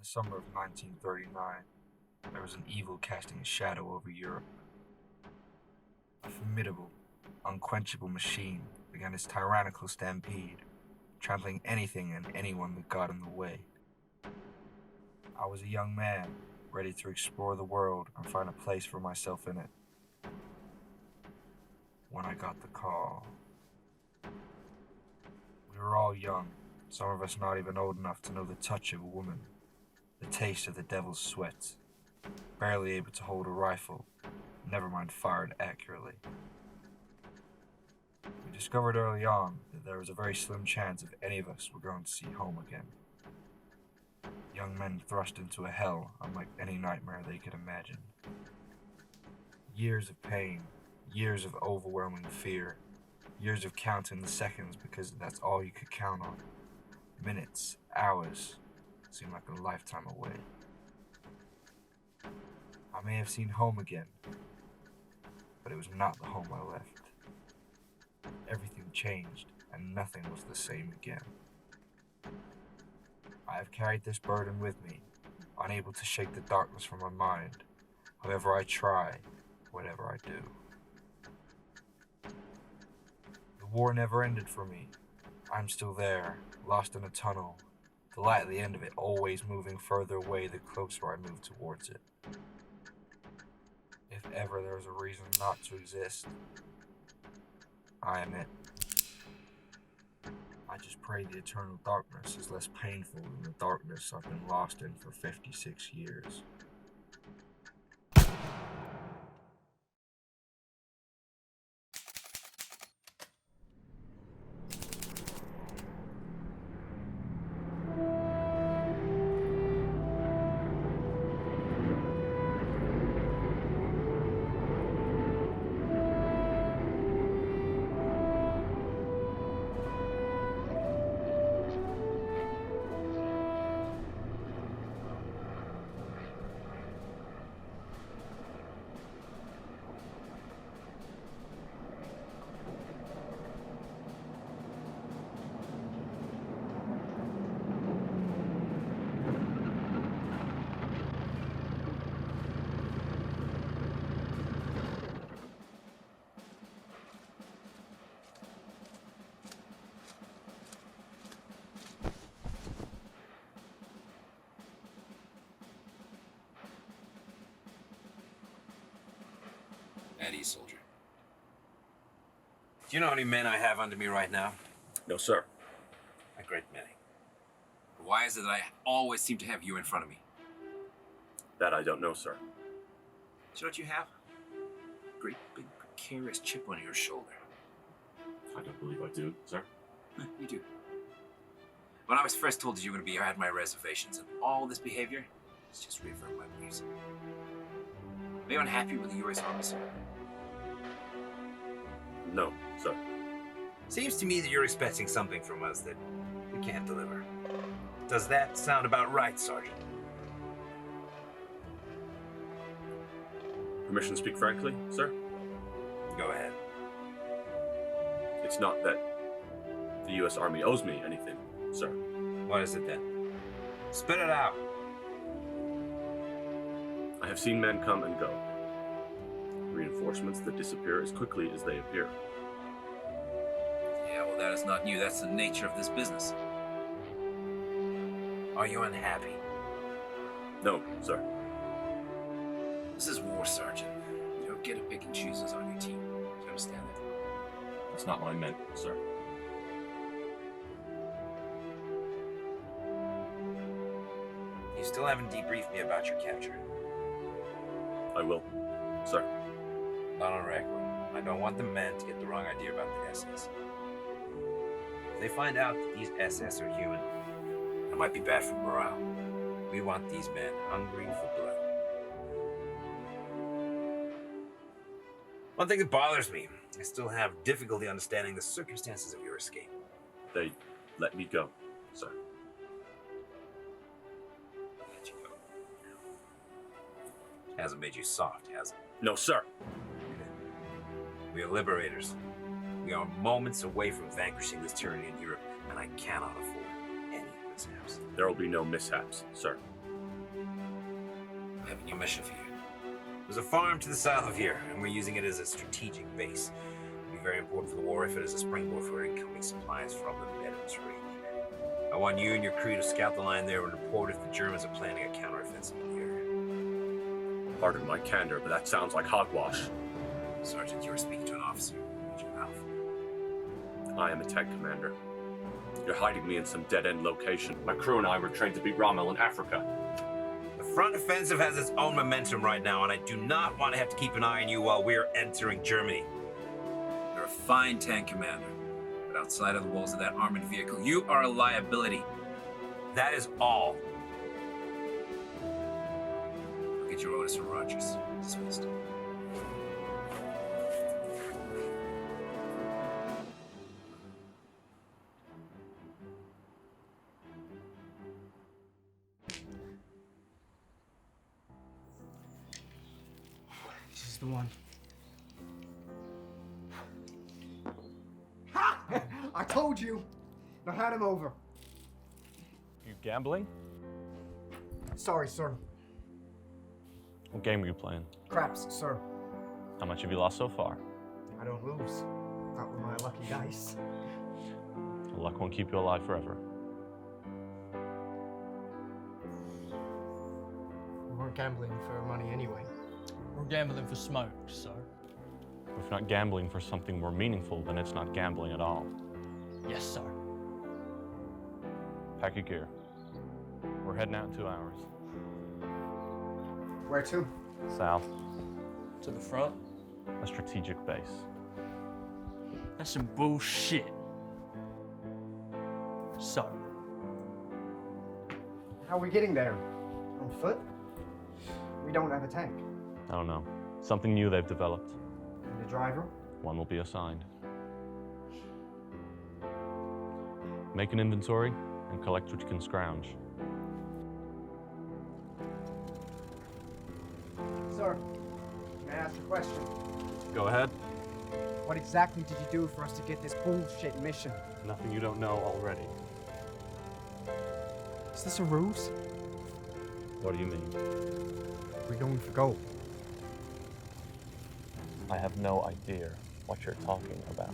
summer of 1939, there was an evil casting a shadow over Europe. A formidable, unquenchable machine began its tyrannical stampede, trampling anything and anyone that got in the way. I was a young man, ready to explore the world and find a place for myself in it. When I got the call. We were all young, some of us not even old enough to know the touch of a woman, the taste of the devil's sweat, barely able to hold a rifle, never mind fire it accurately. We discovered early on that there was a very slim chance of any of us were going to see home again. Young men thrust into a hell unlike any nightmare they could imagine. Years of pain, years of overwhelming fear, years of counting the seconds because that's all you could count on. Minutes, hours, seemed like a lifetime away. I may have seen home again, but it was not the home I left. Everything changed, and nothing was the same again. I have carried this burden with me, unable to shake the darkness from my mind, however I try, whatever I do. The war never ended for me. I'm still there, lost in a tunnel, the light at the end of it always moving further away the closer I move towards it. If ever there was a reason not to exist, I am it. I just pray the eternal darkness is less painful than the darkness I've been lost in for 56 years. At ease, soldier. Do you know how many men I have under me right now? No, sir. A great many. Why is it that I always seem to have you in front of me? That I don't know, sir. Do you know what you have? A great big precarious chip on your shoulder. I don't believe I do, sir. You do. When I was first told that you were going to be here, I had my reservations, and all this behavior has just reaffirmed my beliefs. Are you unhappy with the U.S. Army, sir? No, sir. Seems to me that you're expecting something from us that we can't deliver. Does that sound about right, Sergeant? Permission to speak frankly, sir? Go ahead. It's not that the U.S. Army owes me anything, sir. What is it then? Spit it out. I have seen men come and go. Reinforcements that disappear as quickly as they appear. Yeah, well, that is not new. That's the nature of this business. Are you unhappy? No, sir. This is war, Sergeant. You don't get to pick and choose us on your team. Do you understand that? That's not what I meant, sir. You still haven't debriefed me about your capture. I will, sir. Not on record. I don't want the men to get the wrong idea about the SS. If they find out that these SS are human, it might be bad for morale. We want these men hungry for blood. One thing that bothers me, I still have difficulty understanding the circumstances of your escape. They let me go, sir. Let you go. Hasn't made you soft, has it? No, sir. We are liberators. We are moments away from vanquishing this tyranny in Europe, and I cannot afford any mishaps. There will be no mishaps, sir. I have a new mission for you. There's a farm to the south of here, and we're using it as a strategic base. It'll be very important for the war effort as a springboard for incoming supplies from the Mediterranean. I want you and your crew to scout the line there and report if the Germans are planning a counteroffensive in the area. Pardon my candor, but that sounds like hogwash. Sergeant, you were speaking to an officer. Agent Alpha. I am a tank commander. You're hiding me in some dead-end location. My crew and I were trained to beat Rommel in Africa. The front offensive has its own momentum right now, and I do not want to have to keep an eye on you while we're entering Germany. You're a fine tank commander, but outside of the walls of that armored vehicle, you are a liability. That is all. I'll get your orders from Rogers. Dismissed. This is the one. Ha! I told you! Now hand him over. You gambling? Sorry, sir. What game are you playing? Craps, sir. How much have you lost so far? I don't lose. Not with my lucky dice. Luck won't keep you alive forever. We weren't gambling for money anyway. We're gambling for smoke, sir. If you're not gambling for something more meaningful, then it's not gambling at all. Yes, sir. Pack your gear. We're heading out in 2 hours. Where to? South, To the front? a strategic base. That's some bullshit. So, How are we getting there? On foot? We don't have a tank. I don't know. Something new they've developed. And the driver? One will be assigned. Make an inventory and collect what you can scrounge. Sir, may I ask a question? Go ahead. What exactly did you do for us to get this bullshit mission? Nothing you don't know already. Is this a ruse? What do you mean? We're going for gold. I have no idea what you're talking about.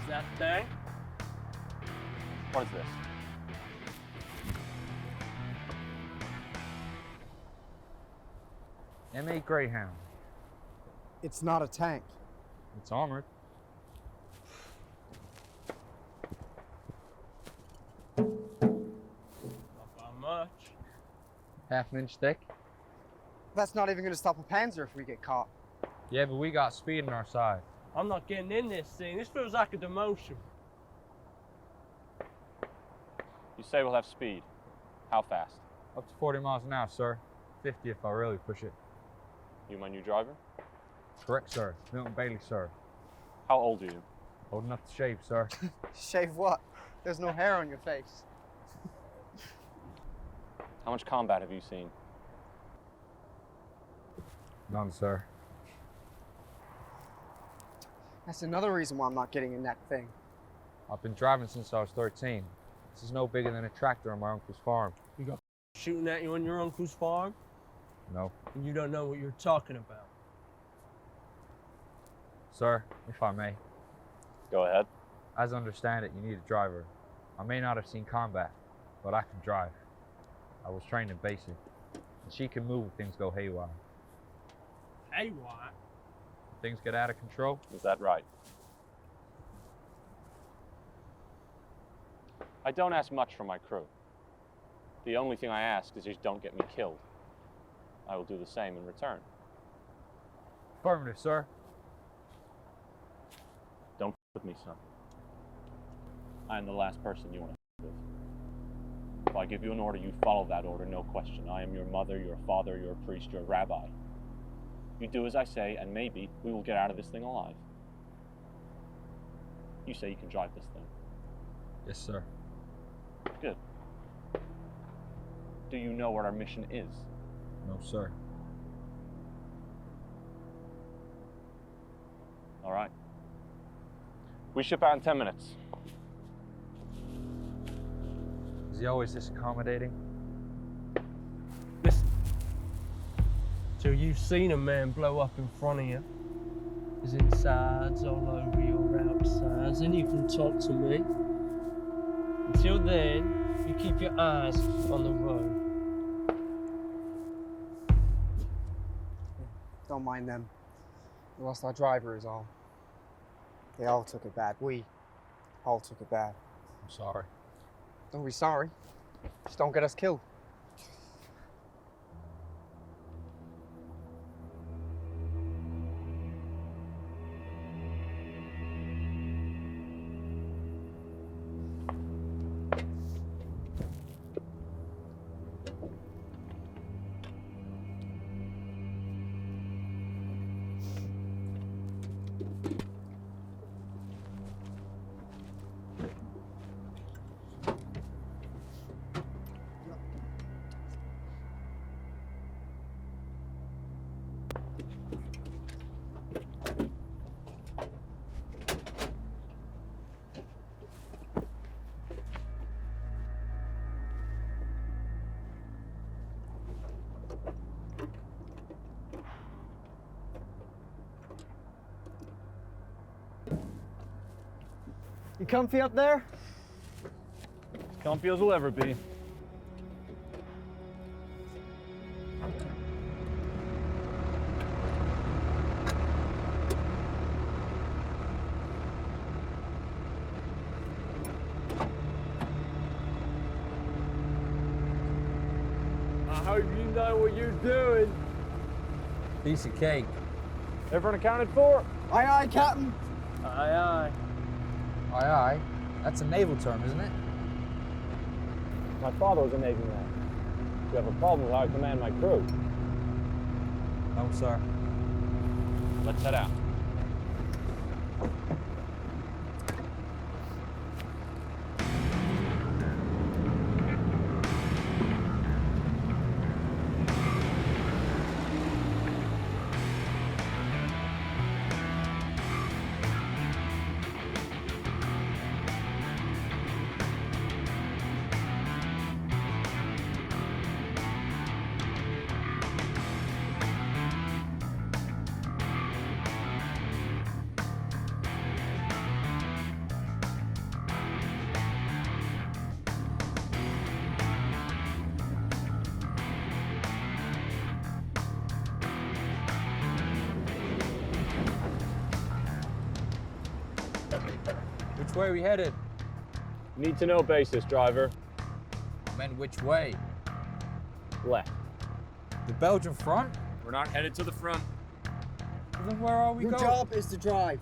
is that thing? What is this? M8 Greyhound. It's not a tank. It's armored. Half an inch thick? That's not even gonna stop a Panzer if we get caught. Yeah, but we got speed on our side. I'm not getting in this thing. This feels like a demotion. You say we'll have speed. How fast? Up to 40 miles an hour, sir. 50 if I really push it. You my new driver? Correct, sir. Milton Bailey, sir. How old are you? Old enough to shave, sir. Shave what? There's no hair on your face. How much combat have you seen? None, sir. That's another reason why I'm not getting in that thing. I've been driving since I was 13. This is no bigger than a tractor on my uncle's farm. You got shooting at you on your uncle's farm, No. and you don't know what you're talking about. Sir, if I may, Go ahead. as I understand it, you need a driver. I may not have seen combat, but I can drive. I was trained in basic. And she can move if things go haywire. Hey, what? If things get out of control, Is that right? I don't ask much from my crew. The only thing I ask is just don't get me killed. I will do the same in return. affirmative, sir. Don't f with me, son. I am the last person you want to f with. If I give you an order, you follow that order, no question. I am your mother, your father, your priest, your rabbi. You do as I say, and maybe we will get out of this thing alive. You say you can drive this thing. Yes, sir. Good. Do you know what our mission is? No, sir. All right. We ship out in 10 minutes. Is he always this accommodating? Listen. Till you've seen a man blow up in front of you, his insides all over your outsides, then you can talk to me. Until then, you keep your eyes on the road. Don't mind them. We lost our driver is all. They all took it bad. We all took it bad. I'm sorry. Don't be sorry. Just don't get us killed. You comfy up there? As comfy as we'll ever be. I hope you know what you're doing. Piece of cake. Everyone accounted for? Aye, aye, Captain. Aye, aye. Aye, aye. That's a naval term, isn't it? My father was a Navy man. If you have a problem with how I command my crew, No, sir. let's head out. Which way are we headed? Need to know basis, driver. Men, which way? Left. The Belgian front? We're not headed to the front. Well, then where are we Your going? job is to drive.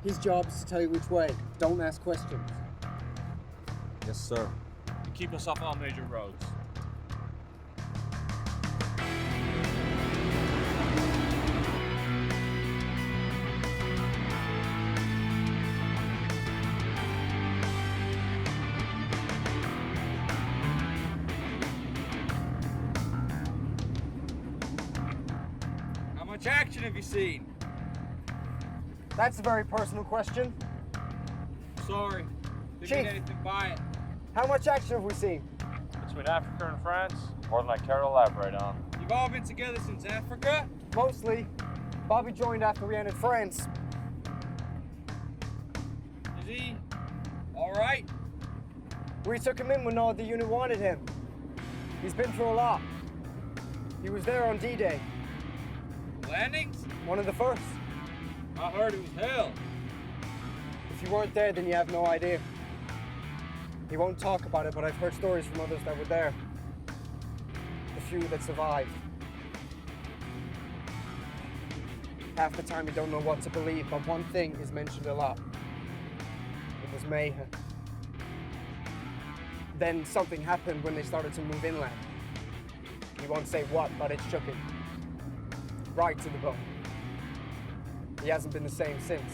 His job is to tell you which way. Don't ask questions. Yes, sir. And keep us off all major roads. How much action have you seen? That's a very personal question. Sorry. Didn't Chief. get anything by it. How much action have we seen? Between Africa and France, more than I care to elaborate on. You've all been together since Africa? Mostly. Bobby joined after we entered France. Is he all right? We took him in when all the unit wanted him. He's been through a lot. He was there on D-Day, Landings? one of the first. I heard it was hell. If you weren't there, then you have no idea. He won't talk about it, but I've heard stories from others that were there. The few that survived. Half the time you don't know what to believe, but one thing is mentioned a lot. It was mayhem. Then something happened when they started to move inland. He won't say what, but it shook him. Right to the bone. He hasn't been the same since.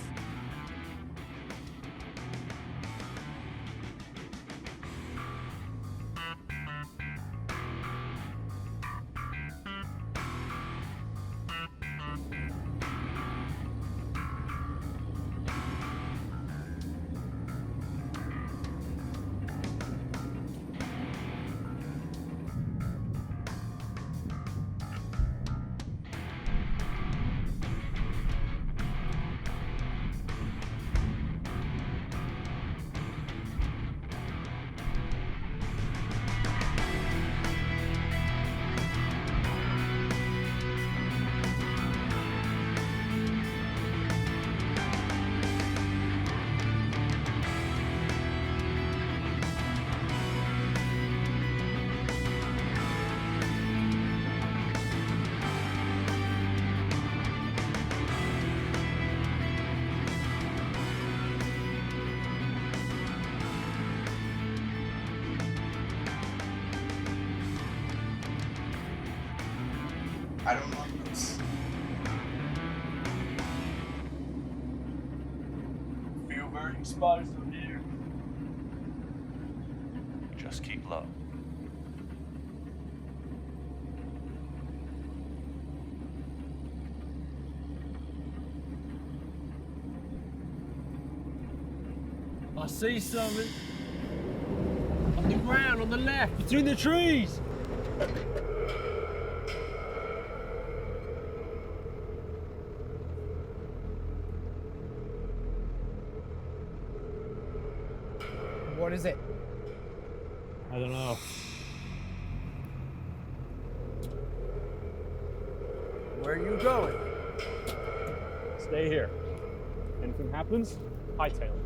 I don't like this. Feel very exposed up here. Just keep low. I see something. On the ground, on the left, between the trees. What is it? I don't know. Where are you going? Stay here. Anything happens, hightail it.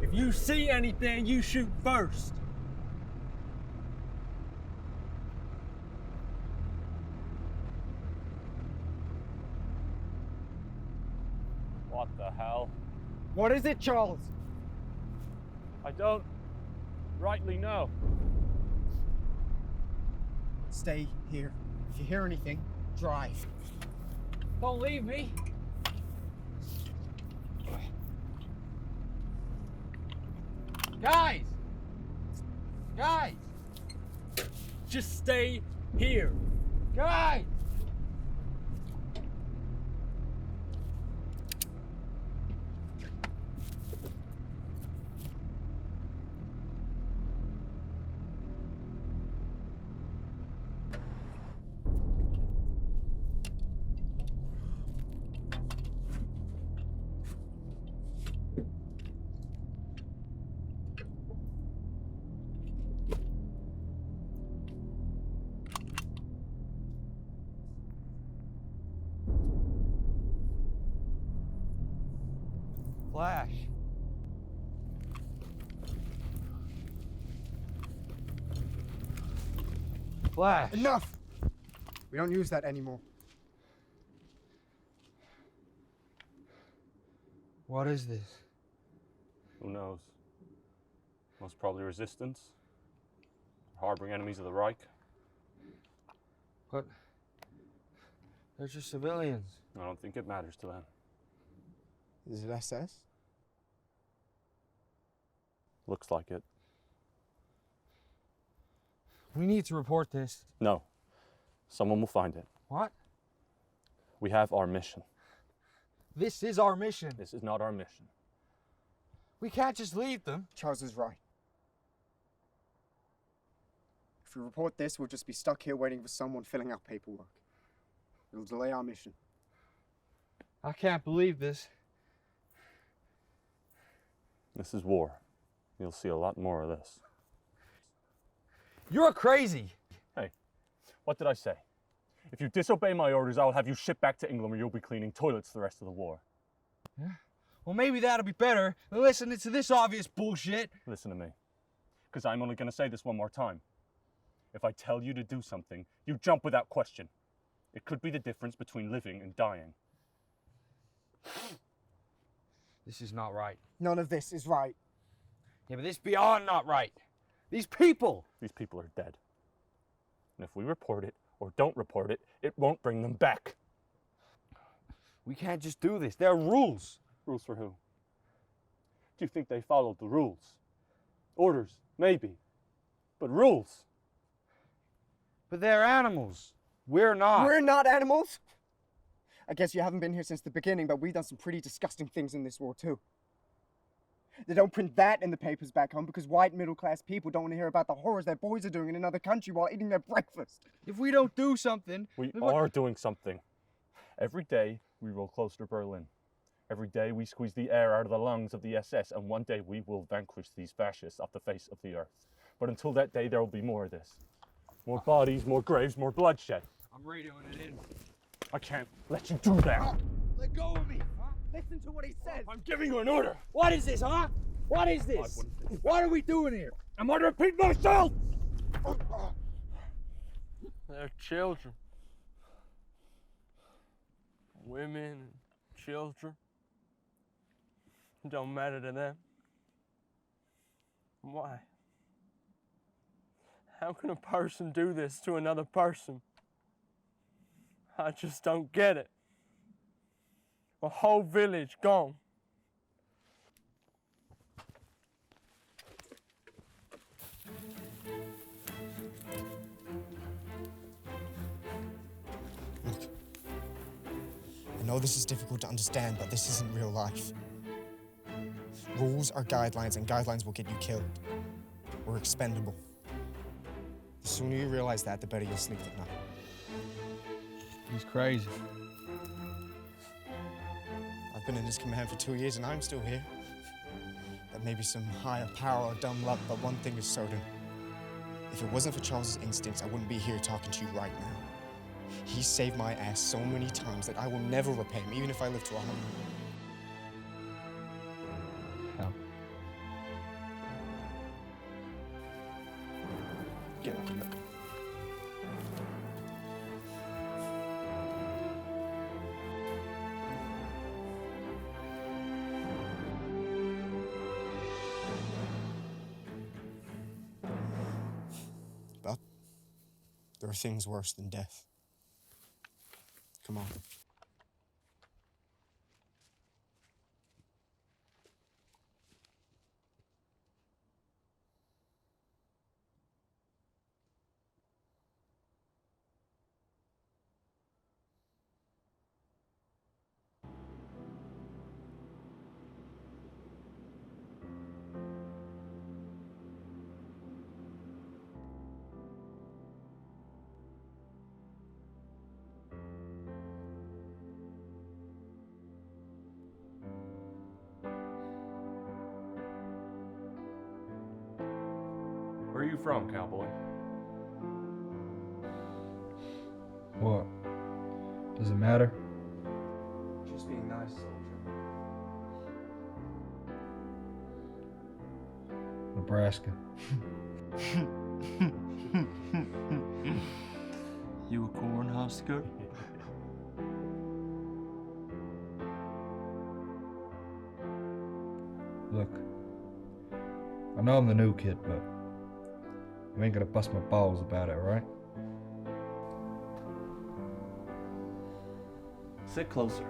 If you see anything, you shoot first. What the hell? What is it, Charles? I don't rightly know. Stay here. If you hear anything, drive. Don't leave me. Guys! Guys! Just stay here. Guys! Flash. Flash. Enough! We don't use that anymore. What is this? Who knows? Most probably resistance. Harboring enemies of the Reich. But they're just civilians. I don't think it matters to them. Is it SS? Looks like it. We need to report this. No. Someone will find it. What? We have our mission. This is our mission. This is not our mission. We can't just leave them. Charles is right. If we report this, we'll just be stuck here waiting for someone filling out paperwork. It'll delay our mission. I can't believe this. This is war. You'll see a lot more of this. You're crazy. Hey, what did I say? If you disobey my orders, I will have you shipped back to England where you'll be cleaning toilets the rest of the war. Yeah. Well, maybe that'll be better than listening to this obvious bullshit. Listen to me, because I'm only going to say this one more time. If I tell you to do something, you jump without question. It could be the difference between living and dying. This is not right. None of this is right. Yeah, but this is beyond not right. These people! These people are dead. And if we report it or don't report it, it won't bring them back. We can't just do this. There are rules. Rules for who? Do you think they followed the rules? Orders, maybe. But rules? But they're animals. We're not. We're not animals! I guess you haven't been here since the beginning, but we've done some pretty disgusting things in this war, too. They don't print that in the papers back home because white middle-class people don't want to hear about the horrors their boys are doing in another country while eating their breakfast. If we don't do something... We then are doing something. Every day, we roll closer to Berlin. Every day, we squeeze the air out of the lungs of the SS, and one day, we will vanquish these fascists off the face of the earth. But until that day, there will be more of this. More bodies, more graves, more bloodshed. I'm radioing it in. I can't let you do that. Let go of me. Huh? Listen to what he says. I'm giving you an order. What is this, huh? What is this? What are we doing here? I'm going to repeat myself. They're children. Women and children. It don't matter to them. Why? How can a person do this to another person? I just don't get it. A whole village gone. Look, I know this is difficult to understand, but this isn't real life. Rules are guidelines, and guidelines will get you killed. We're expendable. The sooner you realize that, the better you'll sleep at night. He's crazy. I've been in this command for 2 years, and I'm still here. That may be some higher power or dumb luck, but one thing is certain. If it wasn't for Charles's instincts, I wouldn't be here talking to you right now. He saved my ass so many times that I will never repay him, even if I live to 100. How? Get up. But there are things worse than death. Come on. Where are you from, cowboy? What? Does it matter? Just being nice, soldier. Nebraska. You a corn husker? Look, I know I'm the new kid, but you ain't gonna bust my balls about it, right? Sit closer.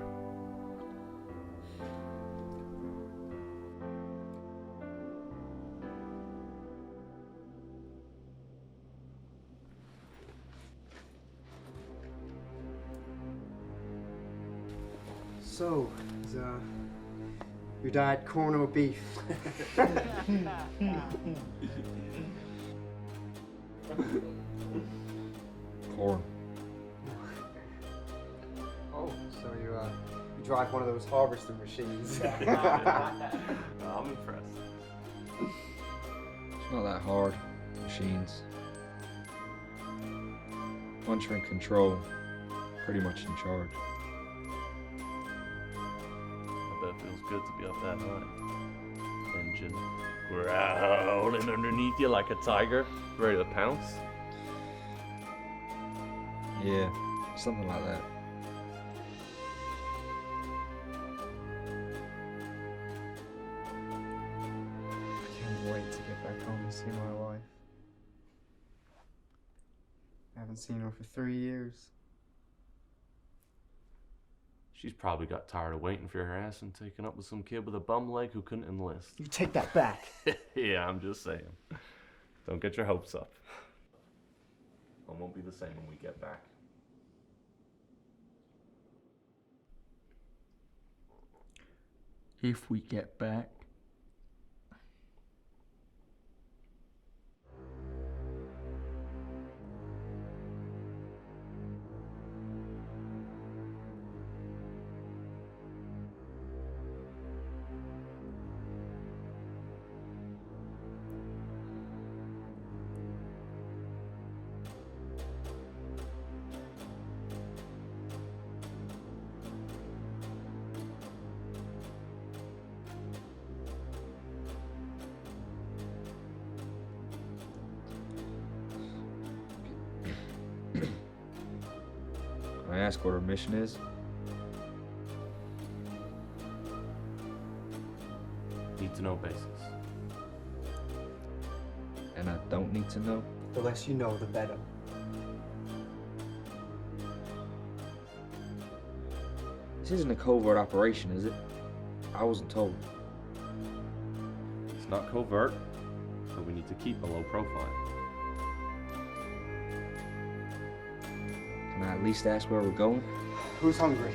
So, is your diet corn or beef? Corn. Oh, so you drive one of those harvester machines. I'm impressed. It's not that hard. Machines. Once you're in control, pretty much in charge. I bet it feels good to be up that high. Engine growling underneath you like a tiger, ready to pounce. Yeah, something like that. I can't wait to get back home and see my wife. I haven't seen her for 3 years. She's probably got tired of waiting for your ass and taken up with some kid with a bum leg who couldn't enlist. You take that back. Yeah, I'm just saying. Don't get your hopes up. It won't be the same when we get back. If we get back. Can I ask what our mission is? Need to know basis. And I don't need to know? The less you know, the better. This isn't a covert operation, is it? I wasn't told. It's not covert, but we need to keep a low profile. Can I at least ask where we're going? Who's hungry?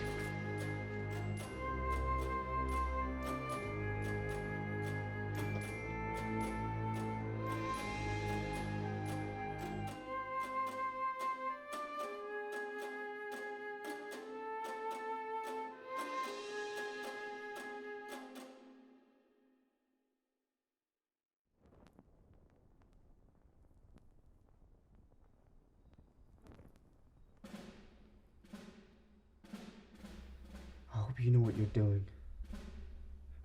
I hope you know what you're doing.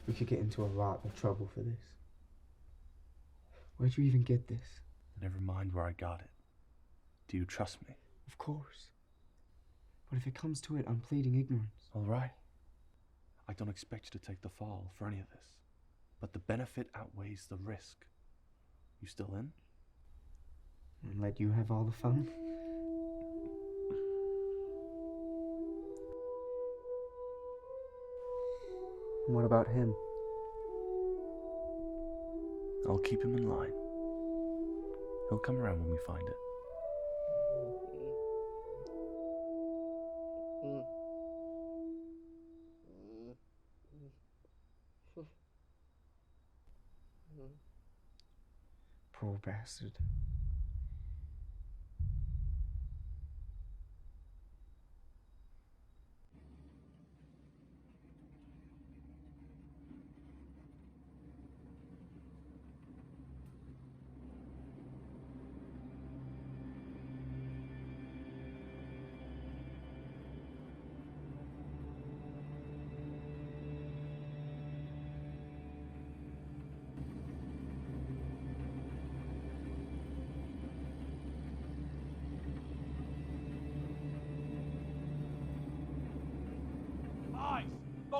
We could get into a lot of trouble for this. Where'd you even get this? Never mind where I got it. Do you trust me? Of course. But if it comes to it, I'm pleading ignorance. All right. I don't expect you to take the fall for any of this. But the benefit outweighs the risk. You still in? And let you have all the fun? And what about him? I'll keep him in line. He'll come around when we find it. Poor bastard.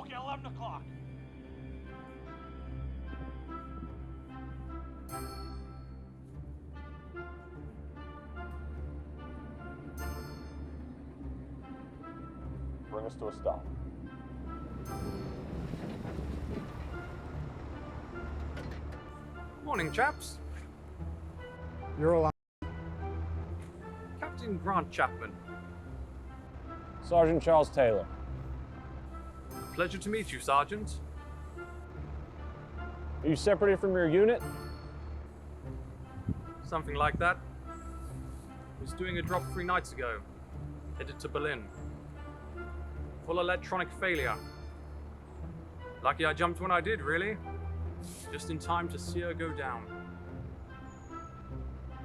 smoke at 11 o'clock. Bring us to a stop. Morning, chaps. You're all Captain Grant Chapman. Sergeant Charles Taylor. Pleasure to meet you, Sergeant. Are you separated from your unit? Something like that. Was doing a drop 3 nights ago. Headed to Berlin. Full electronic failure. Lucky I jumped when I did, really. Just in time to see her go down.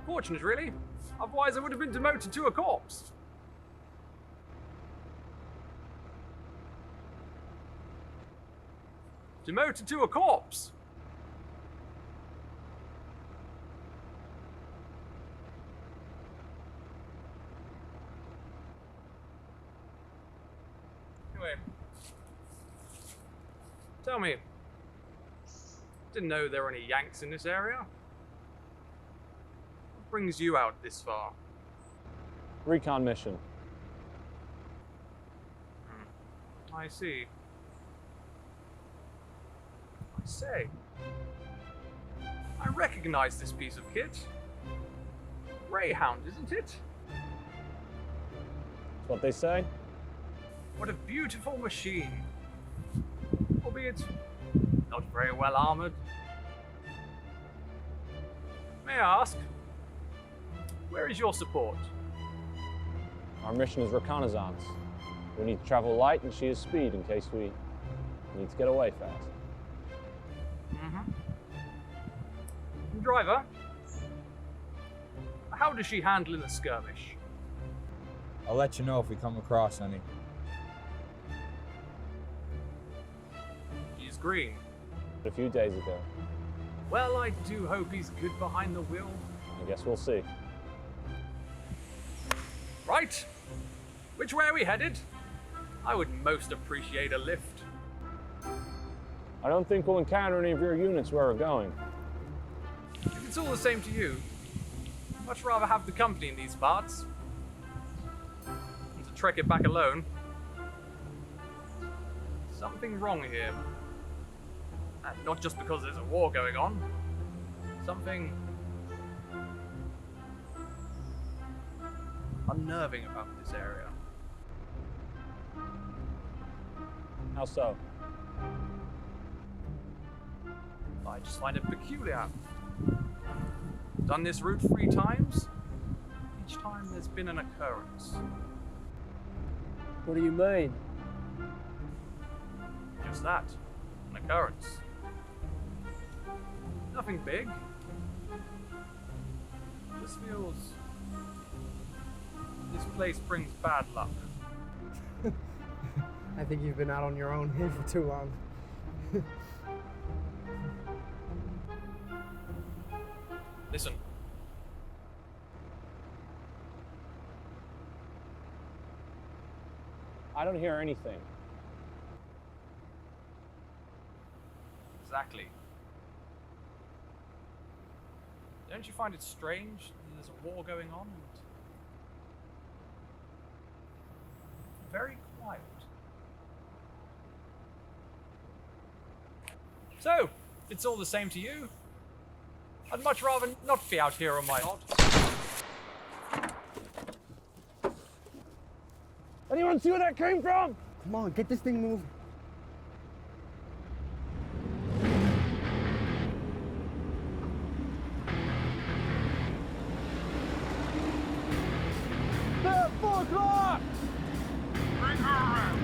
Fortunate, really. Otherwise, I would have been demoted to a corpse. Demoted to a corpse! Anyway. Tell me. Didn't know there were any Yanks in this area. What brings you out this far? Recon mission. I see. I say. I recognize this piece of kit. Greyhound, isn't it? That's what they say. What a beautiful machine. Albeit not very well armored. May I ask, where is your support? Our mission is reconnaissance. We need to travel light and she is speed in case we need to get away fast. Driver, how does she handle in a skirmish? I'll let you know if we come across any. He's green. A few days ago. Well, I do hope he's good behind the wheel. I guess we'll see. Right. Which way are we headed? I would most appreciate a lift. I don't think we'll encounter any of your units where we're going. If it's all the same to you, I'd much rather have the company in these parts. And to trek it back alone. Something wrong here. And not just because there's a war going on. Something unnerving about this area. How so? I just find it peculiar. Done this route 3 times. Each time there's been an occurrence. What do you mean? Just that. An occurrence. Nothing big. This feels... This place brings bad luck. I think you've been out on your own here for too long. Listen. I don't hear anything. Exactly. Don't you find it strange that there's a war going on and very quiet? So, it's all the same to you? I'd much rather not be out here on my own. Anyone see where that came from? Come on, get this thing moving. There, 4 o'clock! Bring her around.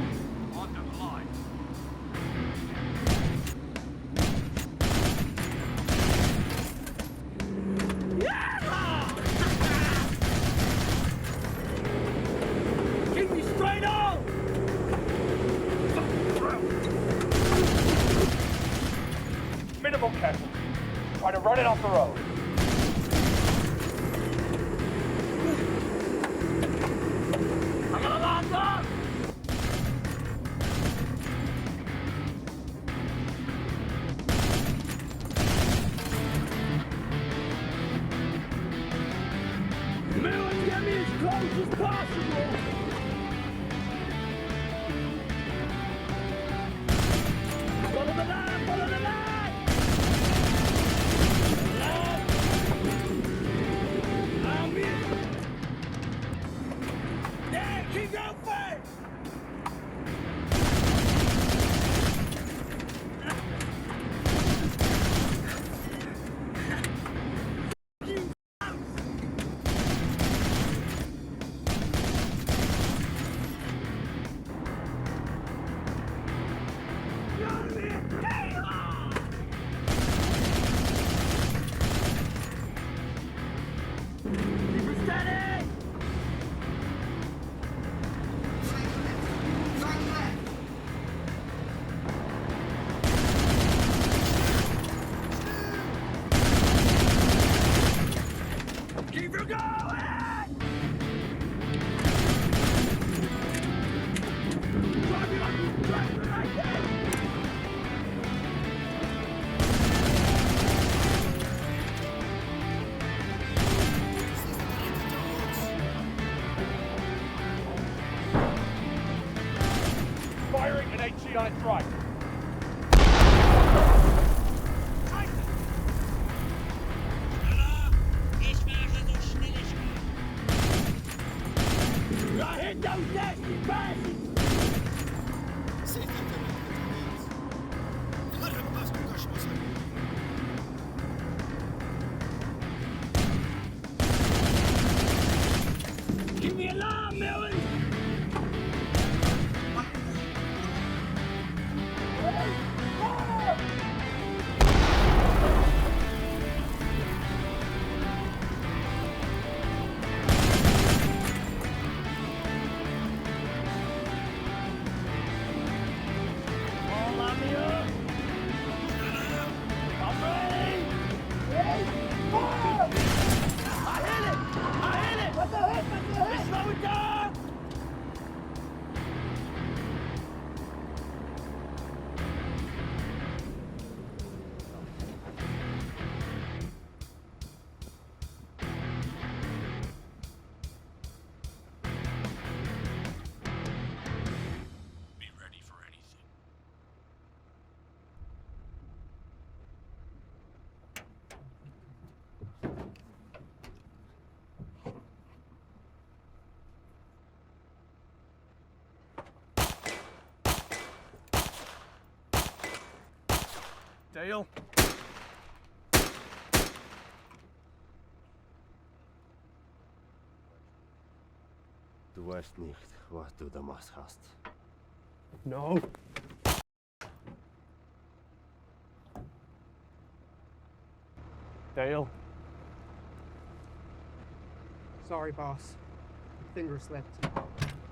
Onto the line. Keep me straight on! Minimal casualty. Try to run it off the road. I'm gonna land up! Impossible! Follow the line! Follow the line! I'm in! Yeah, keep going first! Keep her going! Drive me like that! Firing an HE on its right. I hit those nasty bastards! Give me alarm, Melon! All on me up! I'm ready! Fire! I hit it! I hit it! What's the hit? What's the hit? Slow it down! Be ready for anything. Dale? Du weißt nicht, was du damals hast. No. Dale? Sorry, boss. Finger slipped.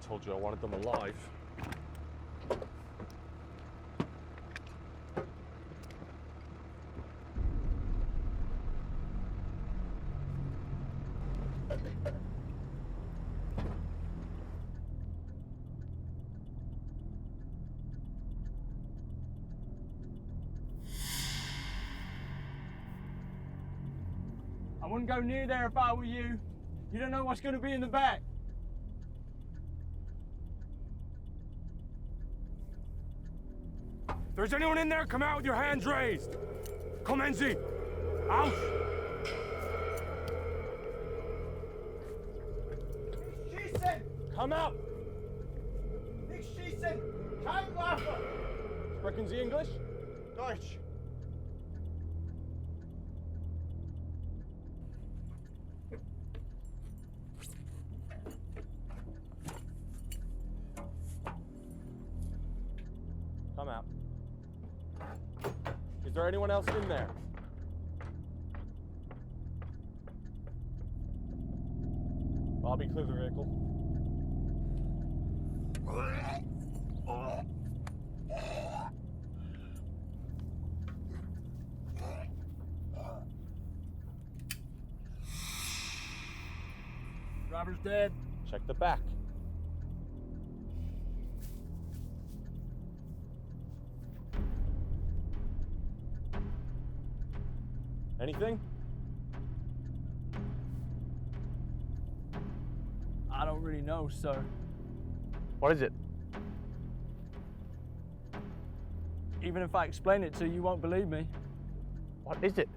Told you I wanted them alive. I wouldn't go near there if I were you. You don't know what's going to be in the back. If there's anyone in there, come out with your hands raised. Kommen Sie! Out! Schießen! Come out! Nicht schießen! Kein Waffe! Sprechen Sie English? Deutsch. Come out. Is there anyone else in there? Bobby, clear the vehicle. Driver's dead. Check the back. Anything? I don't really know, sir. What is it? Even if I explain it to you, you won't believe me. What is it?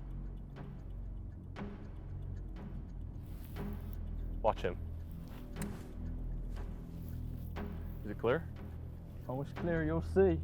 Watch him. Is it clear? Oh, it's clear, you'll see.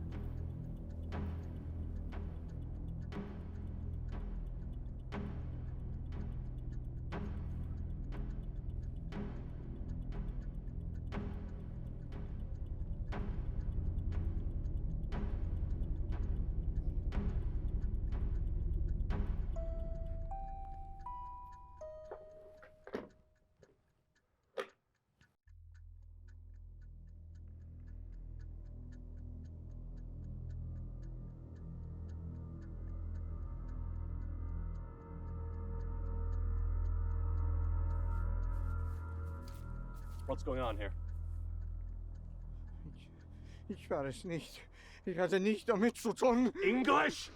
What's going on here? Ich war es nicht. Ich hatte nichts damit zu tun. English!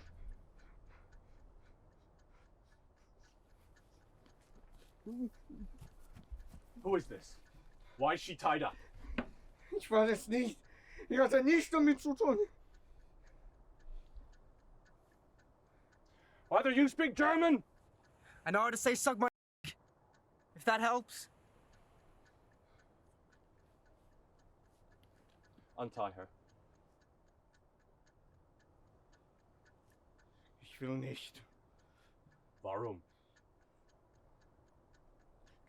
Who is this? Why is she tied up? Ich war es nicht. Ich hatte nichts damit zu tun. Either you speak German? I know how to say suck my if that helps. Untie her. Ich will nicht. Warum?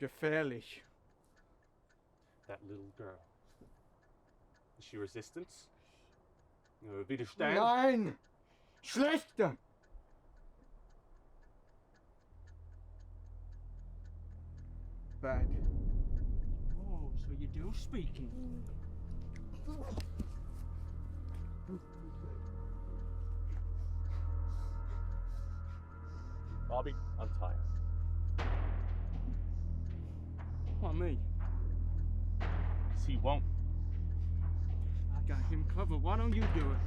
Gefährlich. That little girl. Is she resistance? Widerstand? Nein! Schlechter! Bad. Oh, so you do speaking. Bobby, untie her. What, me? Because he won't. I got him covered. Why don't you do it?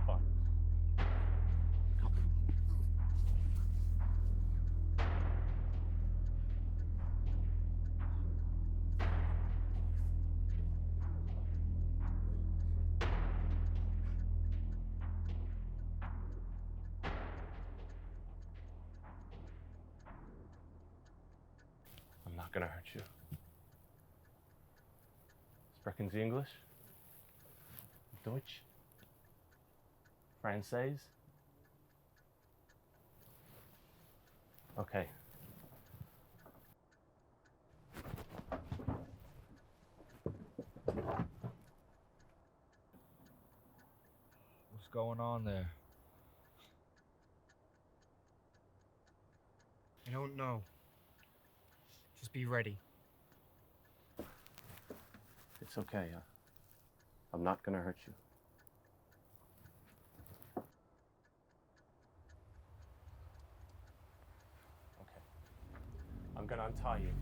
Fine. I'm not gonna hurt you. Sprechen Sie English? Deutsch? Francais? Okay. What's going on there? I don't know. Just be ready. It's okay. I'm not gonna hurt you. Okay. I'm gonna untie you.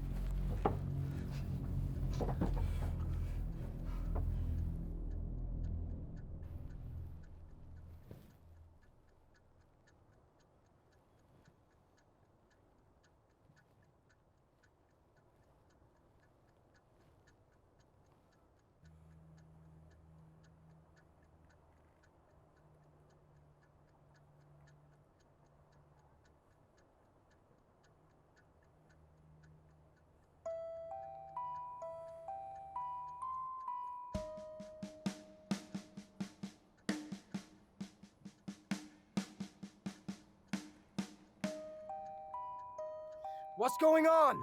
What's going on?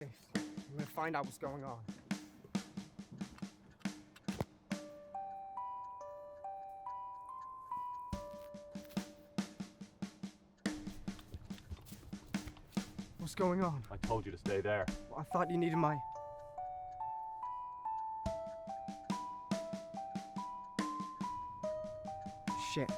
I'm gonna find out what's going on. What's going on? I told you to stay there. I thought you needed my... Shit.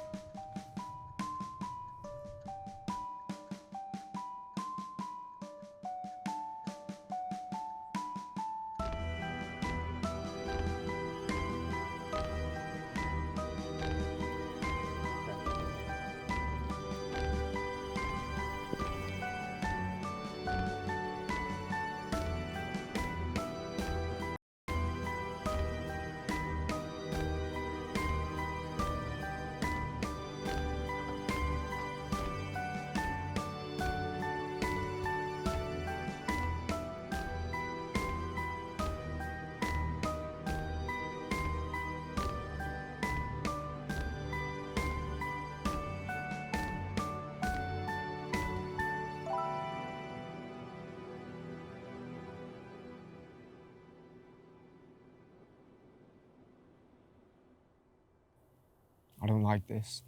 I don't like this.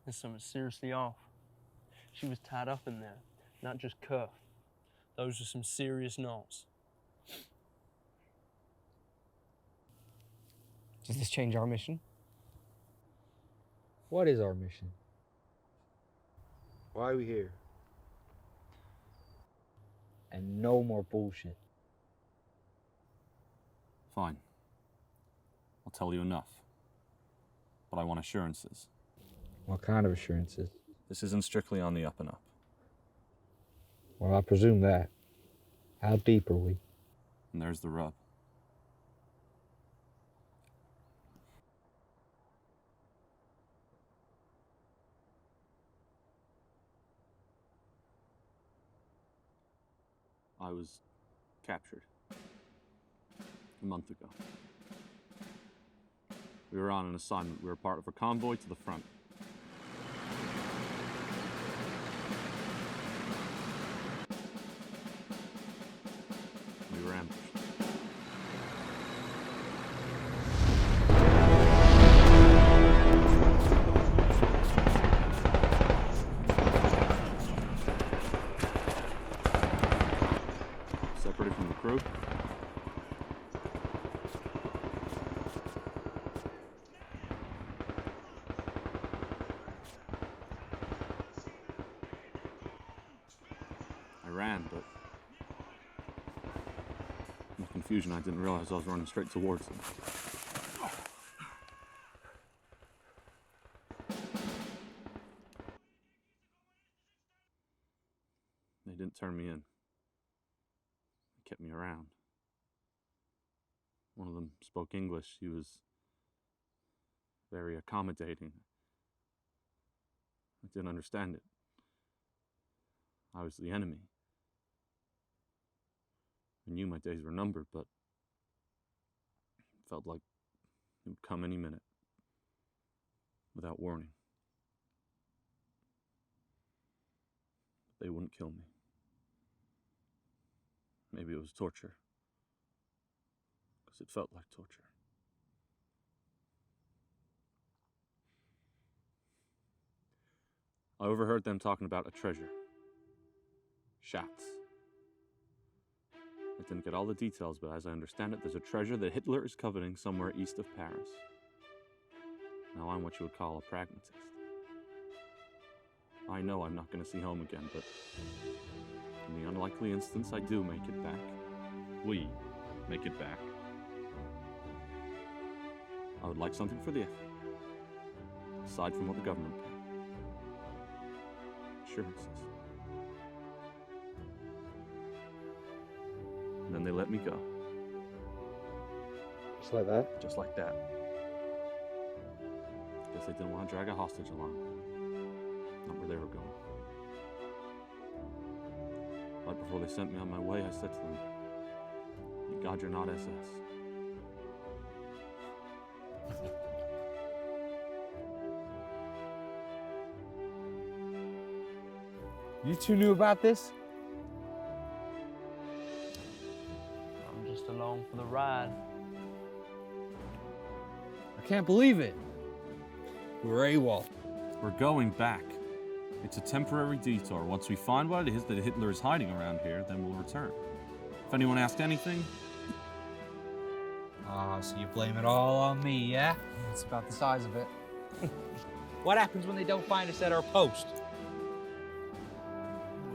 There's something seriously off. She was tied up in there, not just cuffed. Those are some serious knots. Does this change our mission? What is our mission? Why are we here? And no more bullshit. Fine. I'll tell you enough. But I want assurances. What kind of assurances? This isn't strictly on the up and up. Well, I presume that. How deep are we? And there's the rub. I was captured a month ago. We were on an assignment. We were part of a convoy to the front. We were ambushed. Separated from the crew. I ran, but in the confusion, I didn't realize I was running straight towards them. They didn't turn me in. They kept me around. One of them spoke English. He was very accommodating. I didn't understand it. I was the enemy. I knew my days were numbered, but it felt like it would come any minute, without warning. They wouldn't kill me. Maybe it was torture, because it felt like torture. I overheard them talking about a treasure. Schatz. I didn't get all the details, but as I understand it, there's a treasure that Hitler is coveting somewhere east of Paris. Now I'm what you would call a pragmatist. I know I'm not going to see home again, but in the unlikely instance I do make it back, we make it back, I would like something for the effort, aside from what the government paid. Assurances. And then they let me go. Just like that? Just like that. Guess they didn't want to drag a hostage along. Not where they were going. Right before they sent me on my way, I said to them, "Thank God you're not SS." You two knew about this? I'm just along for the ride. I can't believe it. We're AWOL. We're going back. It's a temporary detour. Once we find what it is that Hitler is hiding around here, then we'll return. If anyone asks anything... So you blame it all on me, yeah? It's about the size of it. What happens when they don't find us at our post?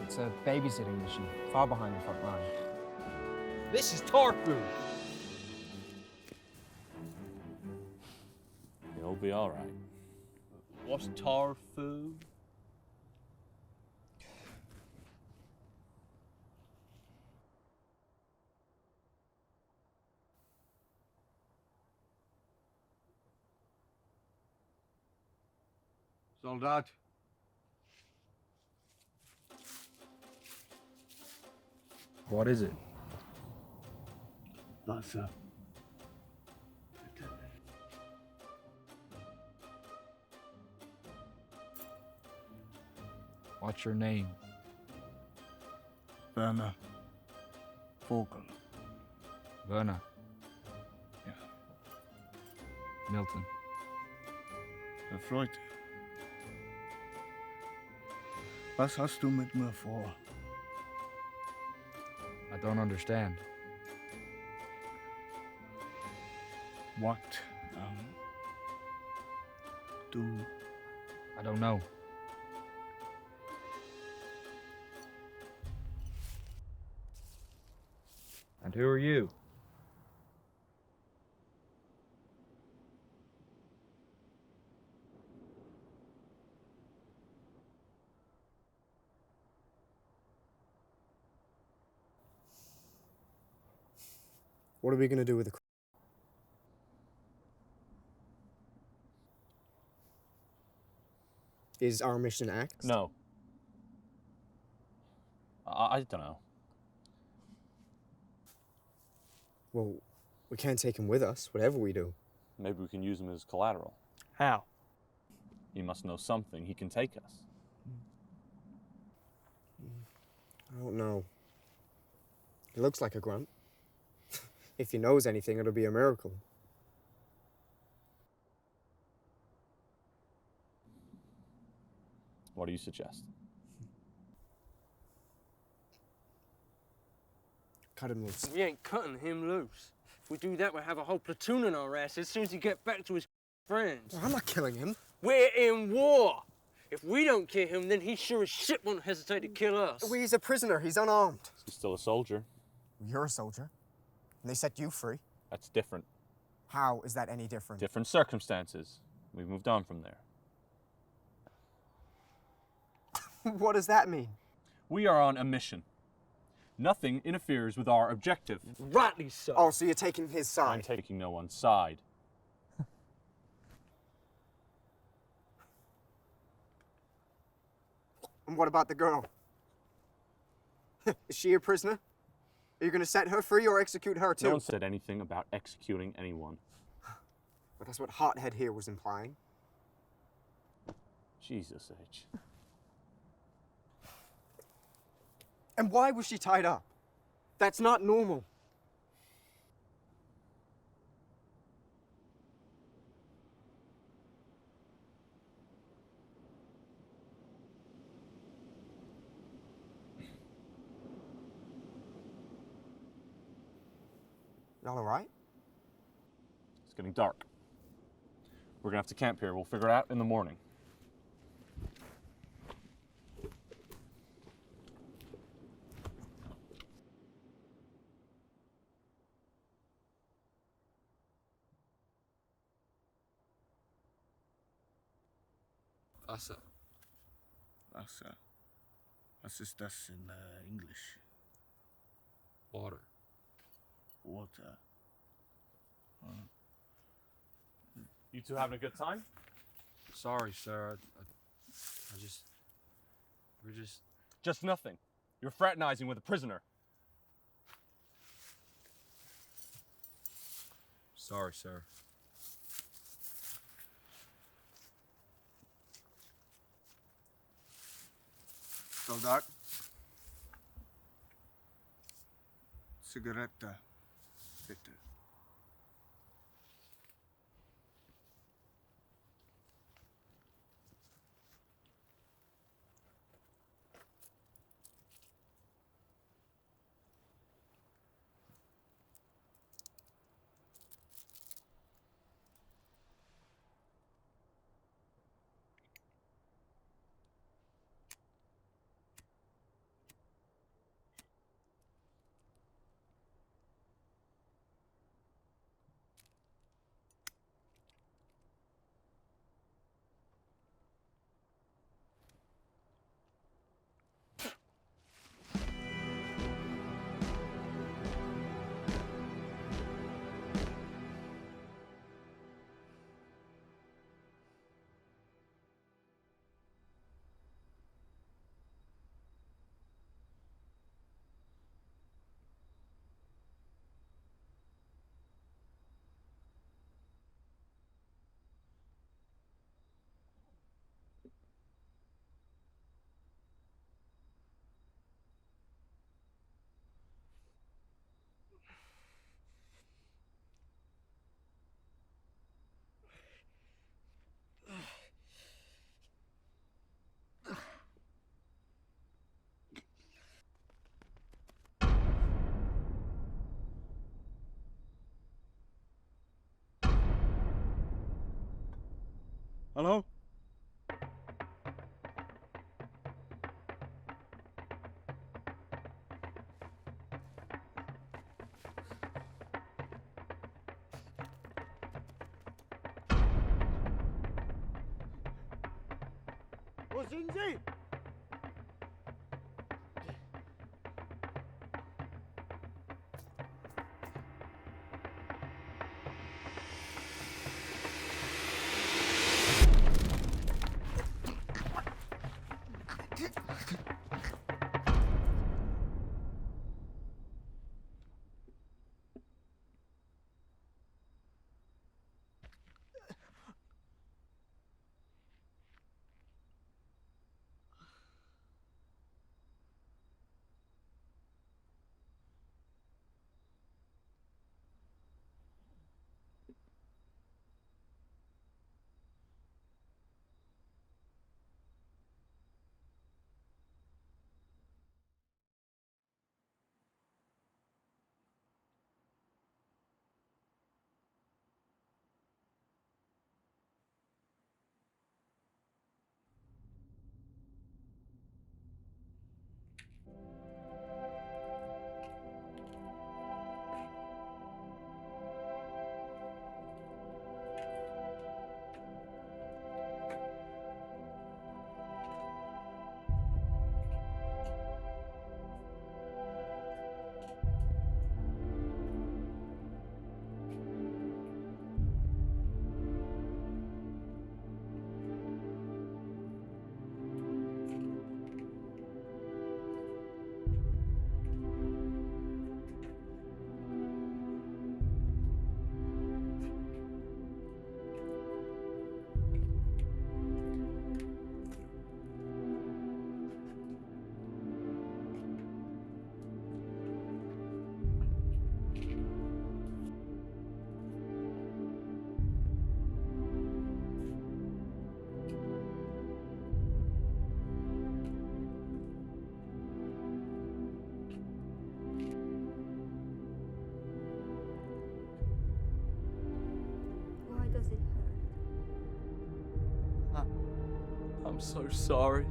It's a babysitting mission, far behind the front line. This is Tarfu. You'll be all right. What's Tarfu? Soldat. What is it? Wasser. What's your name? Werner. Vogel. Werner. Yeah. Milton. Freut. Was hast du mit mir vor? I don't understand. What? I don't know. And who are you? What are we going to do with the... Is our mission axed? No. I don't know. Well, we can't take him with us, whatever we do. Maybe we can use him as collateral. How? He must know something. He can take us. I don't know. He looks like a grunt. If he knows anything, it'll be a miracle. What do you suggest? Cut him loose. We ain't cutting him loose. If we do that, we'll have a whole platoon on our ass as soon as he get back to his friends. Well, I'm not killing him. We're in war. If we don't kill him, then he sure as shit won't hesitate to kill us. Well, he's a prisoner. He's unarmed. He's still a soldier. You're a soldier. And they set you free. That's different. How is that any different? Different circumstances. We've moved on from there. What does that mean? We are on a mission. Nothing interferes with our objective. Rightly so. Oh, so you're taking his side? I'm taking no one's side. And what about the girl? Is she a prisoner? Are you going to set her free or execute her too? No one said anything about executing anyone. But that's what Hothead here was implying. Jesus H. And why was she tied up? That's not normal. Y'all all right? It's getting dark. We're gonna have to camp here. We'll figure it out in the morning. Wasser. Wasser. Was ist das in English? Water. Water. You two having a good time? Sorry, sir. We're just... Just nothing. You're fraternizing with a prisoner. Sorry, sir. Soldat. Zigarette, bitte. Hello? Wo sind Sie? Why does it hurt? I'm so sorry.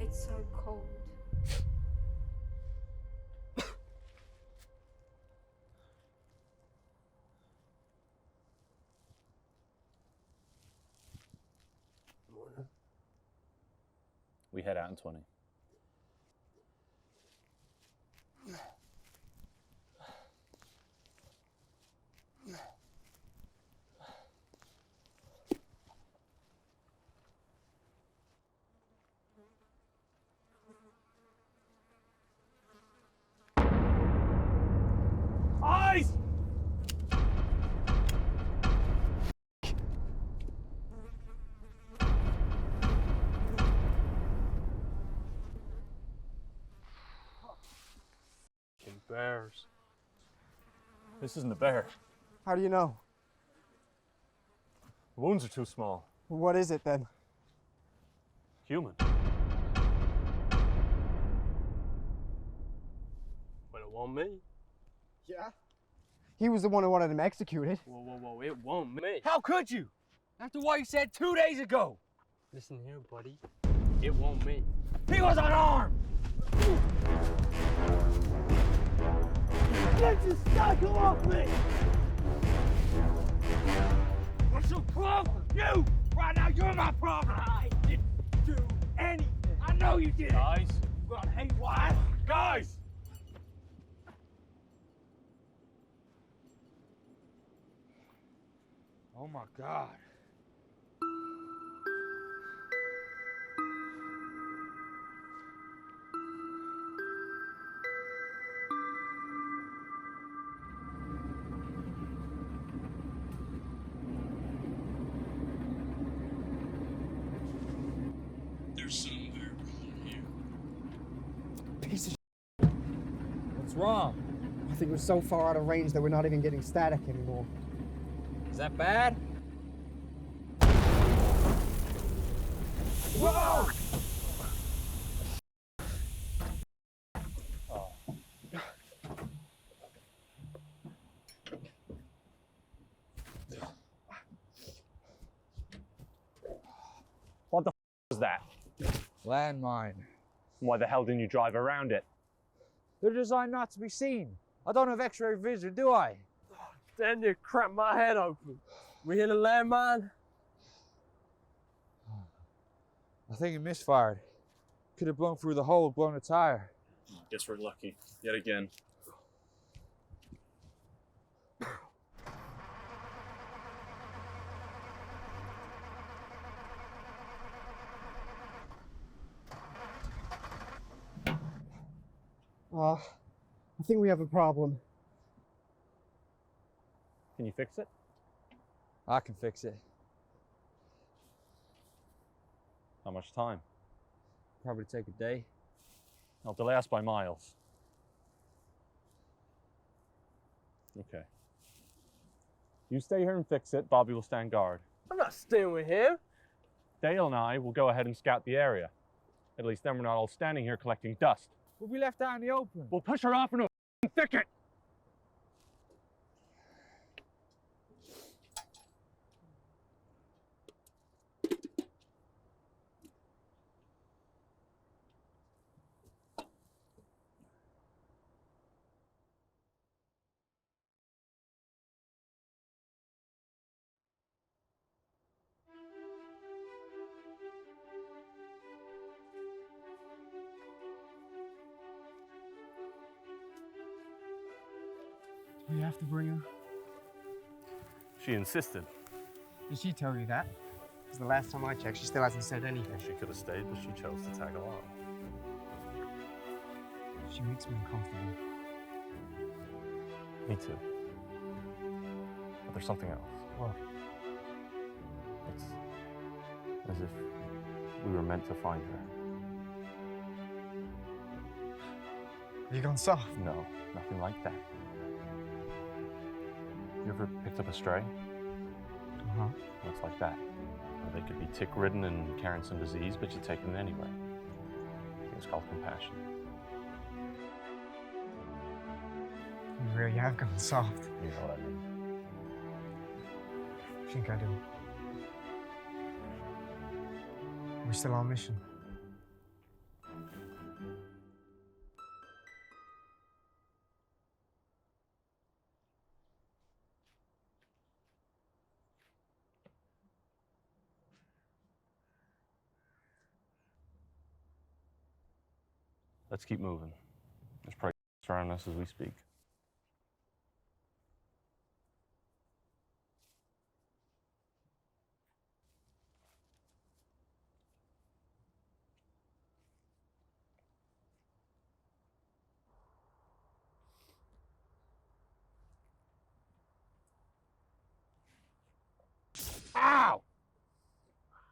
It's so cold. We head out in 20. Eyes! Bears. This isn't a bear. How do you know? The wounds are too small. What is it then? Human. But it won't me. Yeah? He was the one who wanted him executed. Whoa, it won't me. How could you? After what you said 2 days ago. Listen here, buddy. It won't me. He was unarmed. Get your cycle off me! What's your problem? You! Right now, you're my problem! I didn't do anything. I know you did. Guys. You gonna hate why? Guys! Oh my God. There's some variable in here. Piece of What's wrong? I think we're so far out of range that we're not even getting static anymore. Is that bad? Oh. Landmine. Why the hell didn't you drive around it? They're designed not to be seen. I don't have X-ray vision, do I? Damn near cracked my head open. We hit a landmine? I think it misfired. Could have blown through the hole, blown a tire. Guess we're lucky. Yet again. I think we have a problem. Can you fix it? I can fix it. How much time? Probably take a day. I'll delay us by miles. Okay. You stay here and fix it. Bobby will stand guard. I'm not staying with him. Dale and I will go ahead and scout the area. At least then we're not all standing here collecting dust. We'll be left out in the open. We'll push her off into a thicket. We have to bring her. She insisted. Did she tell you that? Because the last time I checked, she still hasn't said anything. She could have stayed, but she chose to tag along. She makes me uncomfortable. Me too. But there's something else. What? It's as if we were meant to find her. Have you gone soft? No, nothing like that. You ever picked up a stray? Uh-huh. Well, it's like that. They could be tick-ridden and carrying some disease, but you take them anyway. I think it's called compassion. You really have gone soft. You know what I mean. I think I do. We're still on mission. Let's keep moving. There's probably around us as we speak. Ow!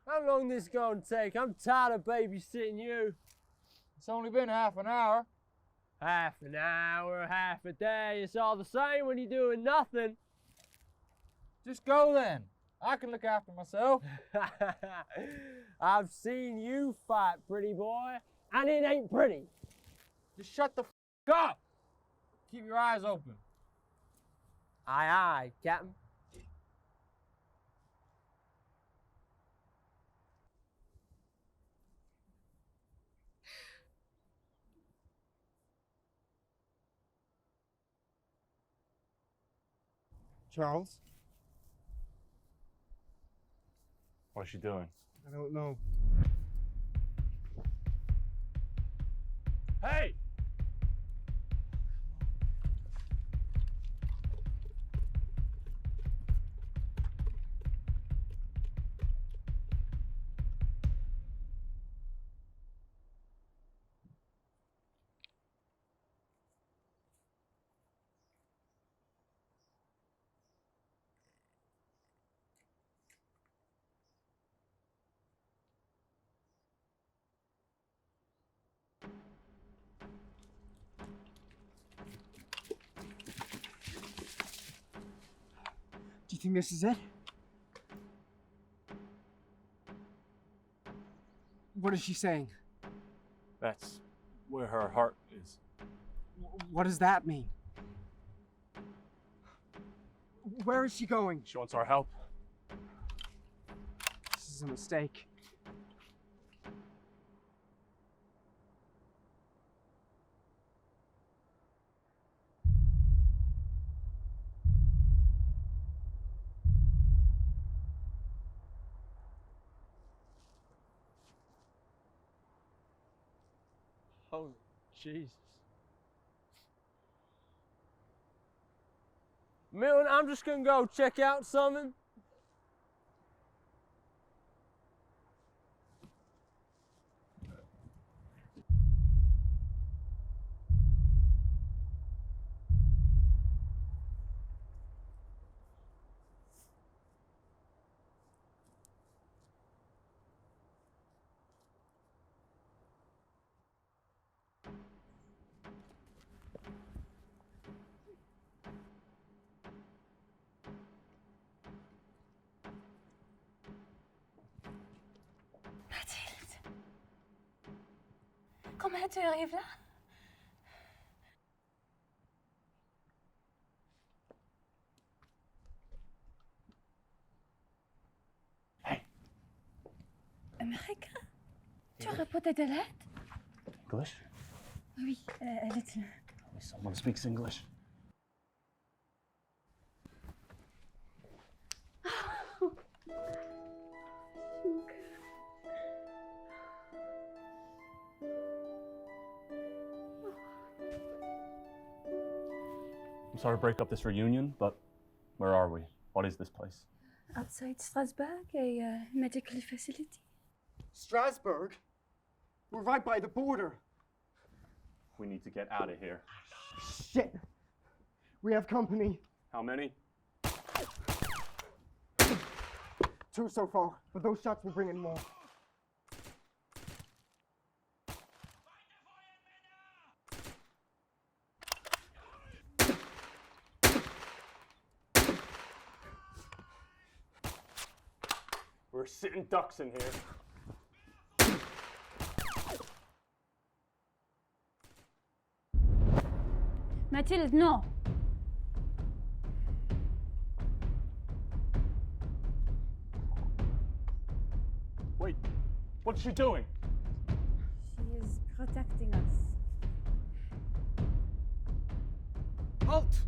How long this gonna take? I'm tired of babysitting you. It's only been half an hour. Half an hour, half a day, it's all the same when you're doing nothing. Just go then. I can look after myself. I've seen you fight, pretty boy, and it ain't pretty. Just shut the f up. Keep your eyes open. Aye, aye, Captain. Charles? What's she doing? I don't know. Hey! Do you think this is it? What is she saying? That's where her heart is. What does that mean? Where is she going? She wants our help. This is a mistake. Oh, Jesus. Milton, I'm just gonna go check out something. Mathilde. Comment tu arrives là? Américain? Tu aurais peut-être de l'aide? English? Oui, elle est là. Someone speaks English. I'm sorry to break up this reunion, but where are we? What is this place? Outside Strasbourg, a medical facility. Strasbourg? We're right by the border. We need to get out of here. Shit! We have company. How many? 2 so far, but those shots will bring in more. We're sitting ducks in here. Mathilde, no. Wait, what's she doing? She is protecting us. Halt!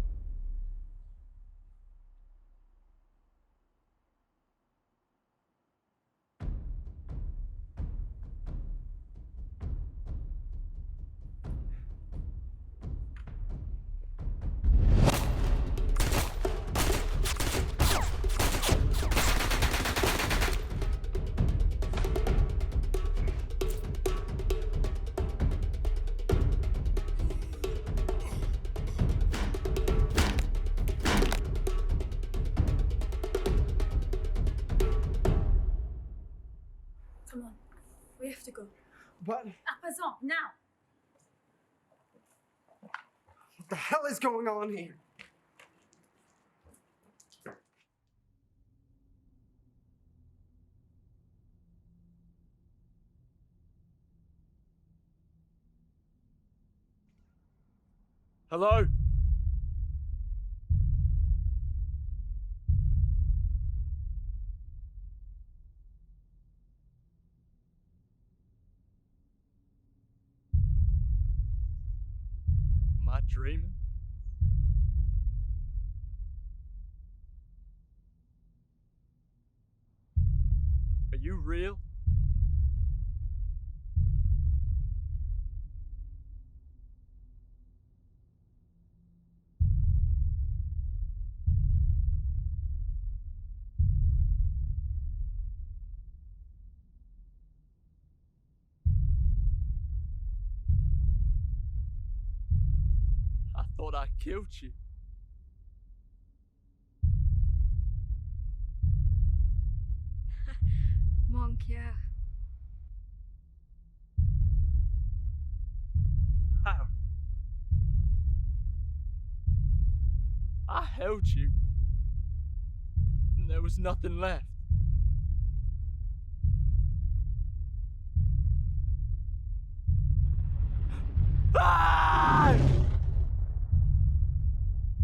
Come on, we have to go. But À présent, now. what the hell is going on here? Hello? Am I dreaming? Are you real? I thought I killed you. Mon cœur. How? I held you, and there was nothing left. Ah!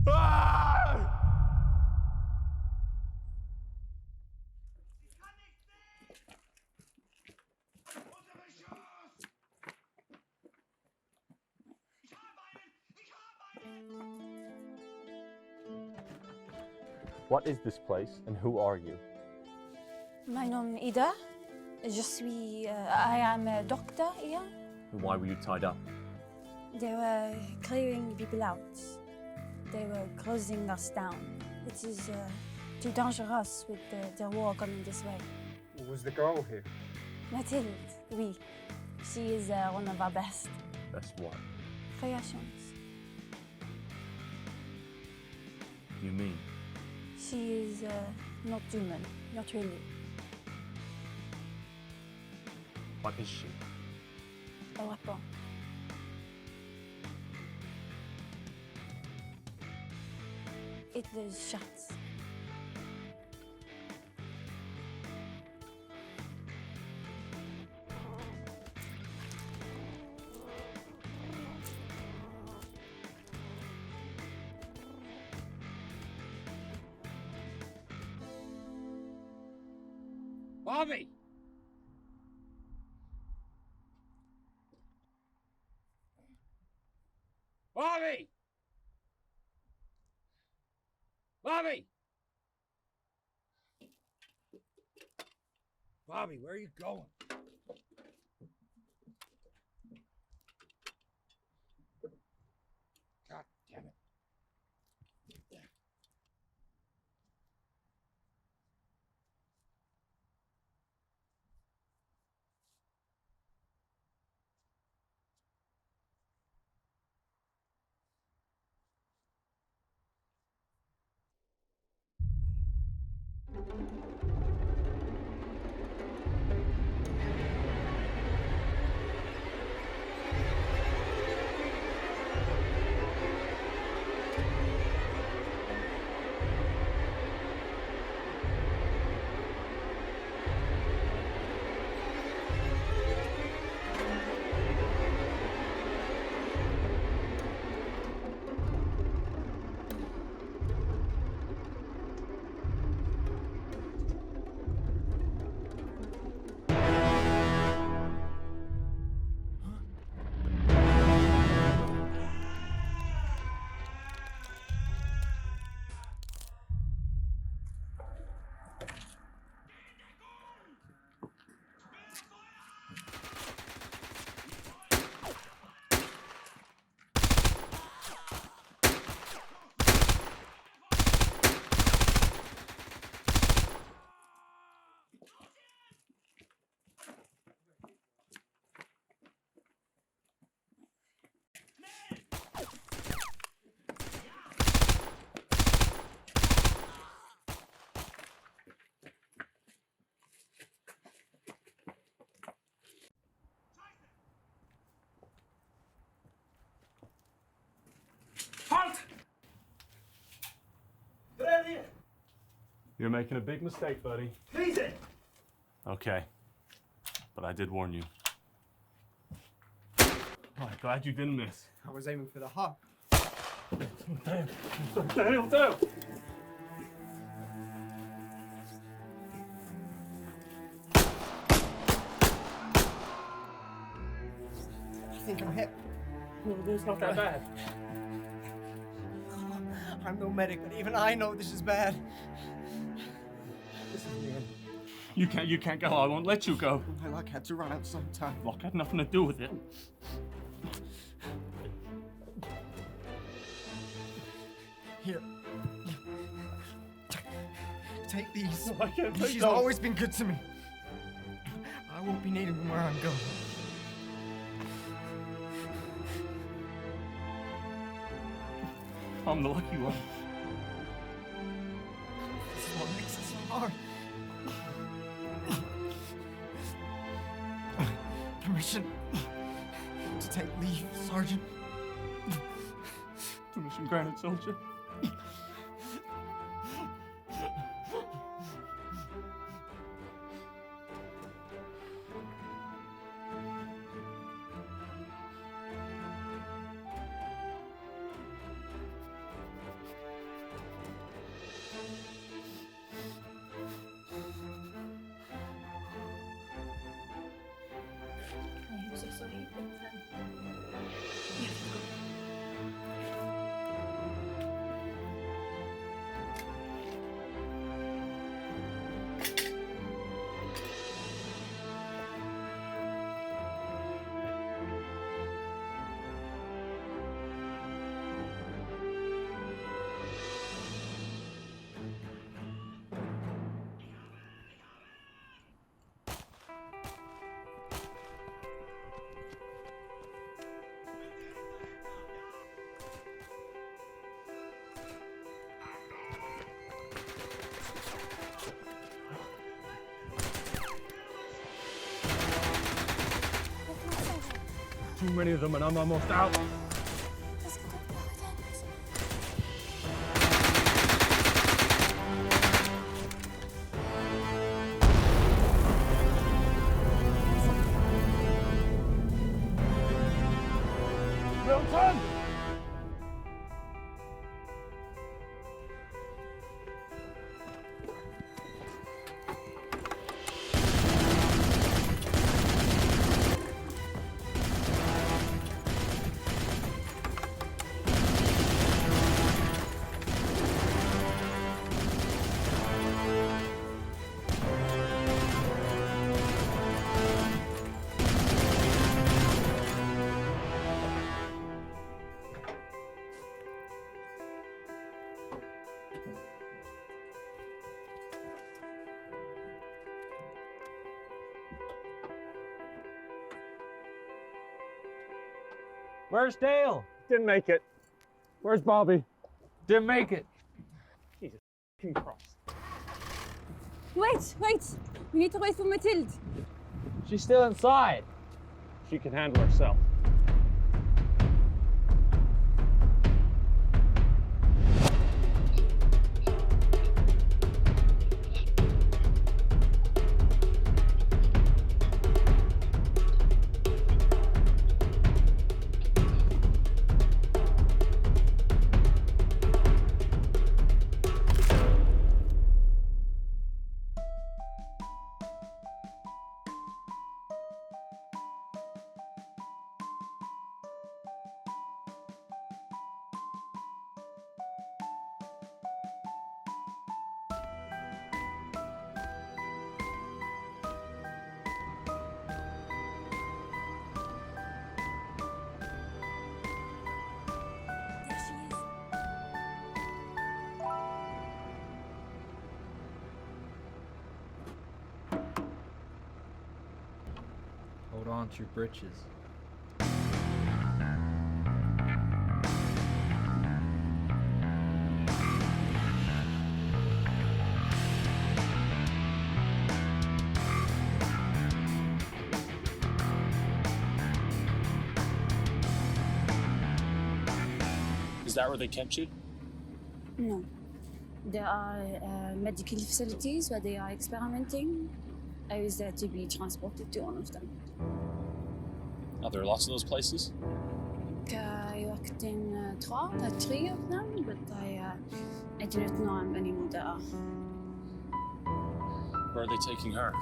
Ah! What is this place, and who are you? My name is Ida. I am a doctor here. And why were you tied up? They were clearing people out. They were closing us down. It is too dangerous with the war coming this way. What was the girl here? Mathilde, oui. She is one of our best That's what? creations. You mean? She is not human, not really. What is she? A weapon. It does shots. Bobby! Bobby! Bobby! Bobby, where are you going? God damn it. Halt! You're making a big mistake, buddy. Easy! Okay. But I did warn you. Oh, I'm glad you didn't miss. I was aiming for the heart. Damn. What the hell do? I think I'm hit. It's not that bad. I'm no medic, but even I know this is bad. This is the end. You can't go. I won't let you go. My luck had to run out sometime. Luck had nothing to do with it. Here. Take these. I can't take She's those. always been good to me. I won't be needing them where I'm going. I'm the lucky one. This is what makes it so hard. Permission to take leave, Sergeant. Permission granted, soldier. I'm so sorry, but too many of them and I'm almost out. Milton! Where's Dale? Didn't make it. Where's Bobby? Didn't make it. Jesus f***ing Christ. Wait, wait! We need to wait for Mathilde. She's still inside. She can handle herself. Hold on to your britches. Is that where they kept you? No. There are medical facilities where they are experimenting. I was there to be transported to one of them. Are there lots of those places? I worked in three of them, but I do not know how many more there are. Where are they taking her?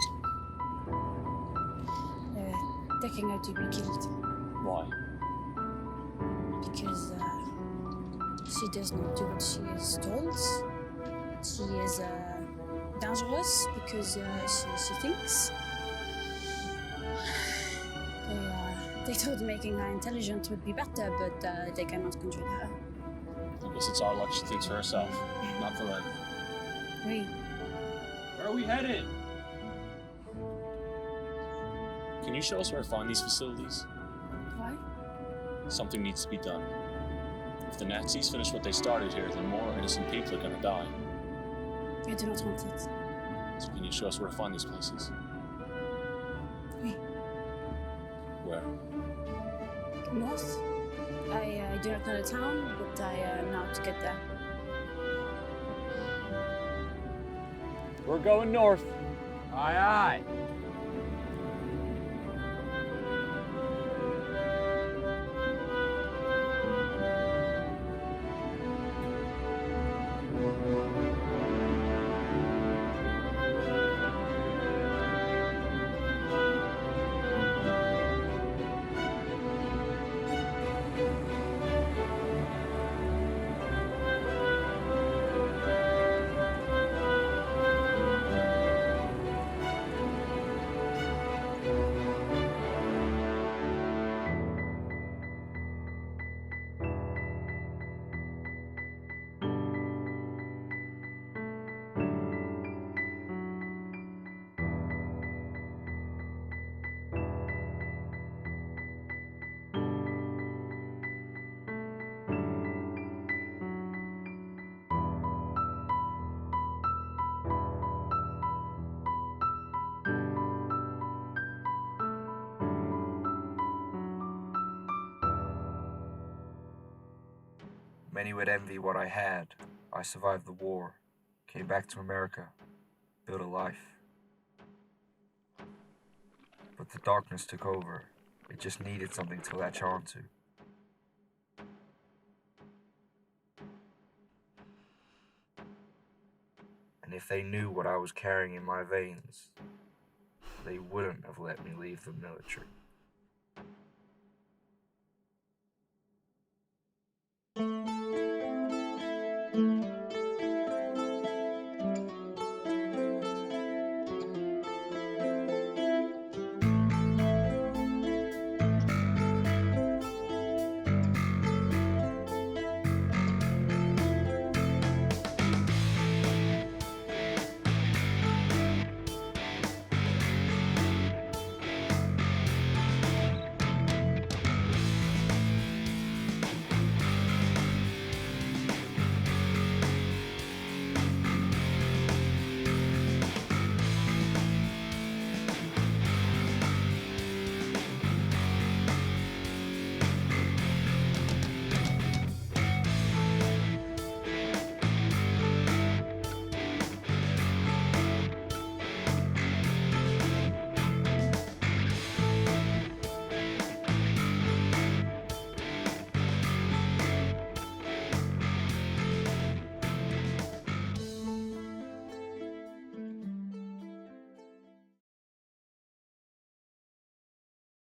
They're taking her to be killed Why? because she does not do what she is told. She is dangerous because she thinks. They thought making her intelligent would be better, but they cannot control her. I guess it's our luck she thinks for herself, not for them. Oui. Where are we headed? Can you show us where to find these facilities? Why? Something needs to be done. If the Nazis finish what they started here, then more innocent people are gonna die. I do not want it. So can you show us where to find these places? Oui. Where? North. I do not know the town, but I know how to get there. We're going north. Aye, aye. Many would envy what I had. I survived the war, came back to America, built a life. But the darkness took over. It just needed something to latch on to. And if they knew what I was carrying in my veins, they wouldn't have let me leave the military.